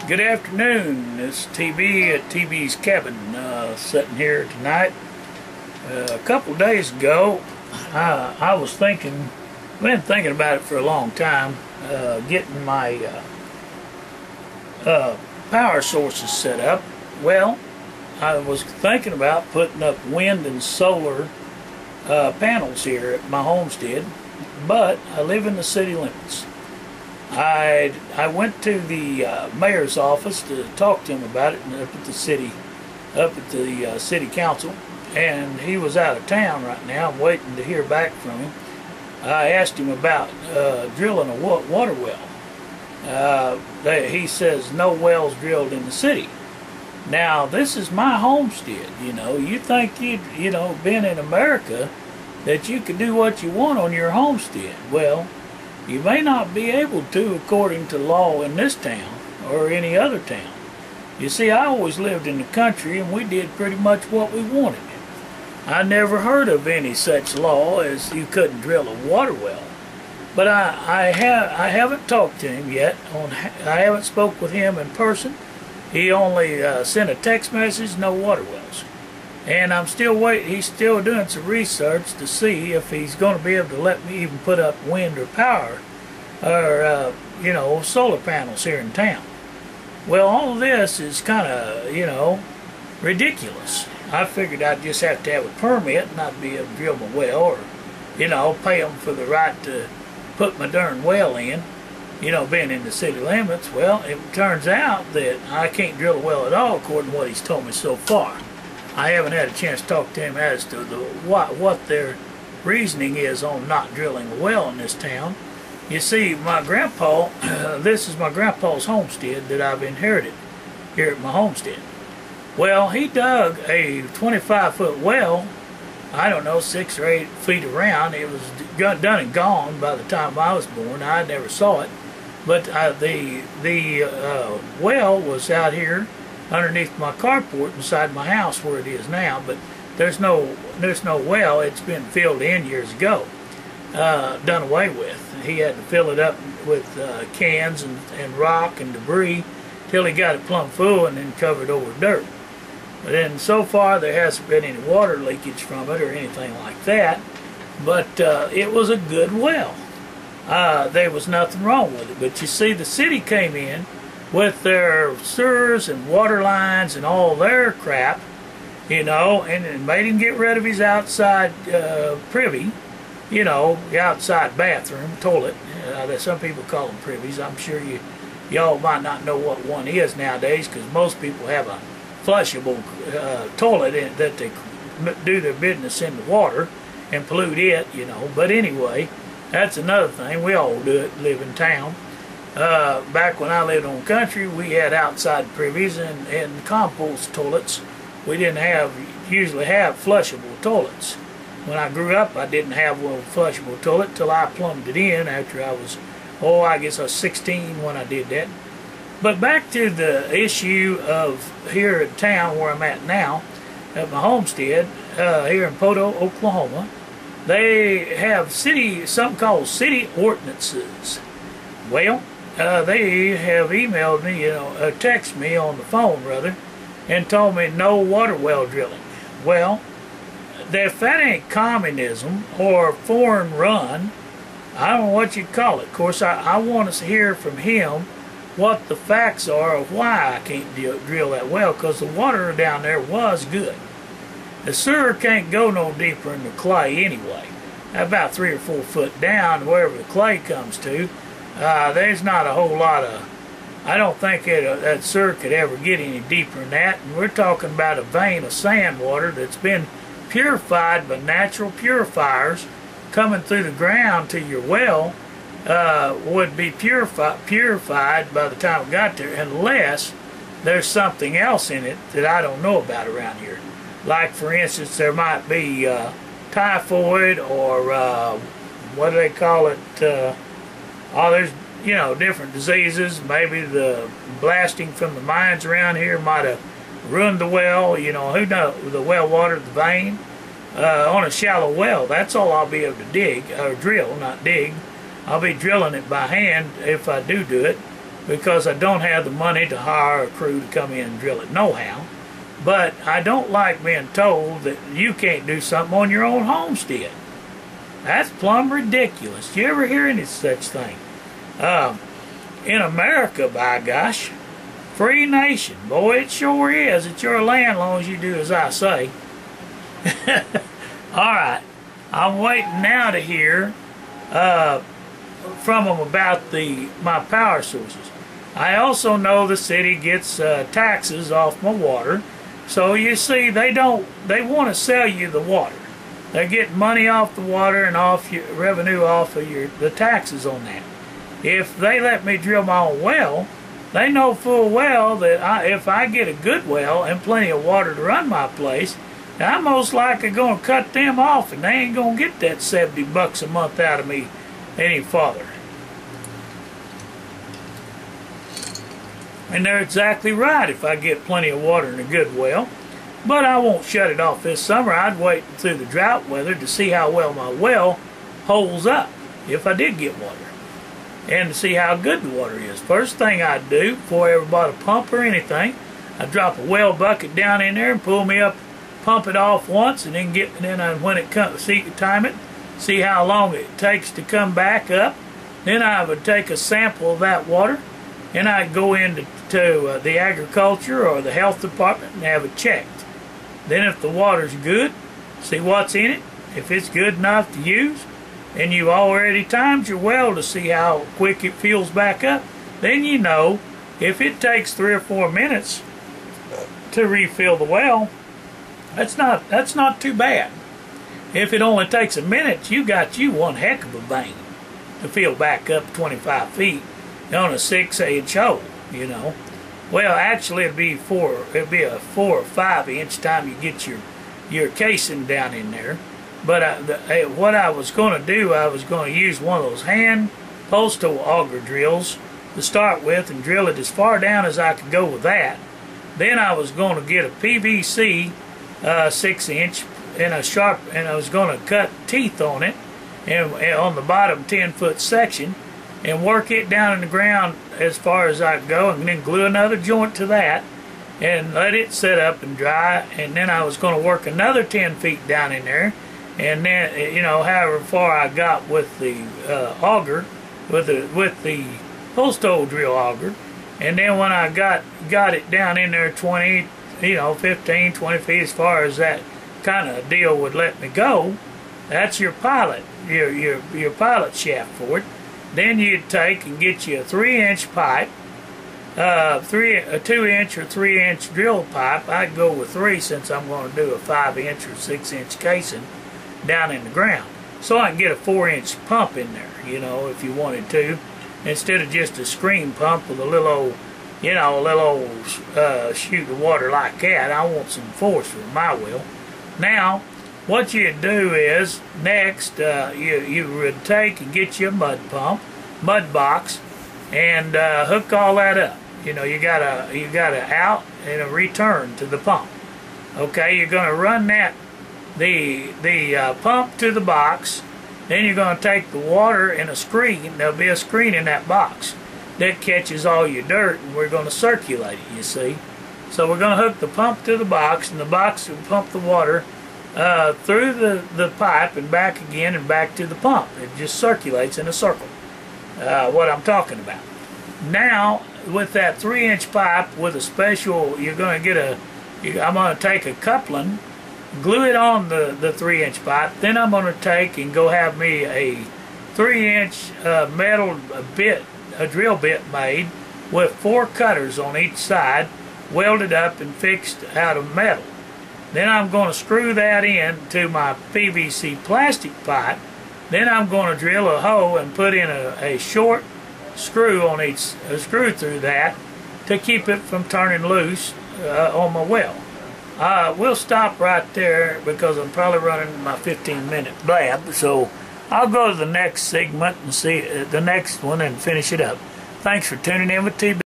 Good afternoon. This is TB at TB's Cabin, sitting here tonight. A couple days ago, I was thinking, been thinking about it for a long time, getting my power sources set up. Well, I was thinking about putting up wind and solar panels here at my homestead, but I live in the city limits. I went to the mayor's office to talk to him about it, and up at the city council, and he was out of town right now. I'm waiting to hear back from him. I asked him about drilling a water well. He says no wells drilled in the city. Now, this is my homestead. You think being in America, that you can do what you want on your homestead. Well, you may not be able to according to law in this town or any other town. You see, I always lived in the country, and we did pretty much what we wanted. I never heard of any such law as you couldn't drill a water well. But I haven't talked to him yet. I haven't spoke with him in person. He only sent a text message, no water wells. And I'm still waiting. He's still doing some research to see if he's going to be able to let me even put up wind or power or solar panels here in town. Well, all of this is kind of ridiculous. I figured I'd just have to have a permit and I'd be able to drill my well, or pay them for the right to put my darn well in. Being in the city limits. Well, it turns out that I can't drill a well at all according to what he's told me so far. I haven't had a chance to talk to him as to what their reasoning is on not drilling a well in this town. You see, my grandpa, this is my grandpa's homestead that I've inherited here at my homestead. Well, he dug a 25-foot well, I don't know, 6 or 8 feet around. It was done and gone by the time I was born. I never saw it. But the well was out here underneath my carport inside my house where it is now, but there's no well. It's been filled in years ago, done away with. He had to fill it up with cans and rock and debris till he got it plumb full and then covered over dirt. But then so far there hasn't been any water leakage from it or anything like that, but it was a good well. There was nothing wrong with it. But you see, the city came in with their sewers and water lines and all their crap, and made him get rid of his outside privy, the outside bathroom, toilet. Some people call them privies. I'm sure y'all might not know what one is nowadays, because most people have a flushable toilet that they do their business in the water and pollute it, But anyway, that's another thing. We all do it, live in town. Back when I lived on country, we had outside privies and compost toilets. We didn't usually have flushable toilets. When I grew up, I didn't have one flushable toilet till I plumbed it in after I was, I guess I was 16 when I did that. But back to the issue of here in town where I'm at now, at my homestead, here in Poto, Oklahoma, they have something called city ordinances. Well, they have emailed me, texted me on the phone rather, and told me no water well drilling. Well, if that ain't communism or foreign run, I don't know what you'd call it. Of course, I want to hear from him what the facts are of why I can't drill that well, because the water down there was good. The sewer can't go no deeper in the clay anyway. About 3 or 4 foot down, wherever the clay comes to, there's not a whole lot of, I don't think that sewer could ever get any deeper than that. And we're talking about a vein of sand water that's been purified by natural purifiers coming through the ground to your well. Would be purified by the time it got there, unless there's something else in it that I don't know about around here. Like, for instance, there might be typhoid, or what do they call it? There's different diseases. Maybe the blasting from the mines around here might have ruined the well. Who knows? The well water, the vein on a shallow well. That's all I'll be able to dig or drill, not dig. I'll be drilling it by hand if I do it. because I don't have the money to hire a crew to come in and drill it nohow. But I don't like being told that you can't do something on your own homestead. That's plumb ridiculous. You ever hear any such thing? In America, by gosh, free nation. Boy, it sure is. It's your land as long as you do as I say. Alright, I'm waiting now to hear from them about my power sources. I also know the city gets taxes off my water. So you see, they want to sell you the water. They're getting money off the water and off your revenue off of the taxes on that. If they let me drill my own well, they know full well that if I get a good well and plenty of water to run my place, I'm most likely going to cut them off, and they ain't going to get that $70 a month out of me any farther. And they're exactly right if I get plenty of water and a good well. But I won't shut it off this summer. I'd wait through the drought weather to see how well my well holds up if I did get water, and to see how good the water is. First thing I'd do before I ever bought a pump or anything, I'd drop a well bucket down in there and pull me up, pump it off once, and then when it comes, time it, see how long it takes to come back up. Then I would take a sample of that water, and I'd go into the agriculture or the health department and have it checked. Then if the water's good, see what's in it. If it's good enough to use, and you already timed your well to see how quick it fills back up, then you know if it takes 3 or 4 minutes to refill the well, that's not too bad. If it only takes a minute, you got you one heck of a vein to fill back up 25 feet on a 6-inch hole, you know. Well, actually, it'd be a 4 or 5 inch time you get your casing down in there. But what I was going to do, I was going to use one of those hand post-hole auger drills to start with and drill it as far down as I could go with that. Then I was going to get a PVC 6-inch and I was going to cut teeth on it and on the bottom 10-foot section and work it down in the ground as far as I could go, and then glue another joint to that and let it set up and dry. And then I was going to work another 10 feet down in there, and then, you know, however far I got with the auger, with the post hole drill auger. And then when I got it down in there 20, you know, 15, 20 feet, as far as that kind of deal would let me go, that's your pilot, your pilot shaft for it. Then you'd take and get you a 3-inch pipe, a 2-inch or 3-inch drill pipe. I'd go with 3 since I'm going to do a 5-inch or 6-inch casing down in the ground. So I can get a 4-inch pump in there, you know, if you wanted to, instead of just a screen pump with a little old, you know, shoot the water like that. I want some force for my well. Now, what you'd do is, next, you would take and get you a mud box, and hook all that up. You know, you got a out and a return to the pump. Okay, you're going to run the pump to the box. Then you're going to take the water in a screen. There'll be a screen in that box that catches all your dirt, and we're going to circulate it, you see. So we're going to hook the pump to the box, and the box will pump the water through the pipe and back again and back to the pump. It just circulates in a circle, what I'm talking about. Now, with that 3-inch pipe with a special, you're going to get I'm going to take a coupling, glue it on the 3-inch pipe, then I'm going to take and go have me a 3-inch metal drill bit made with 4 cutters on each side, welded up and fixed out of metal. Then I'm going to screw that in to my PVC plastic pipe. Then I'm going to drill a hole and put in a short screw on screw through that to keep it from turning loose on my well. We'll stop right there because I'm probably running my 15-minute blab. So I'll go to the next segment and see the next one and finish it up. Thanks for tuning in with TB.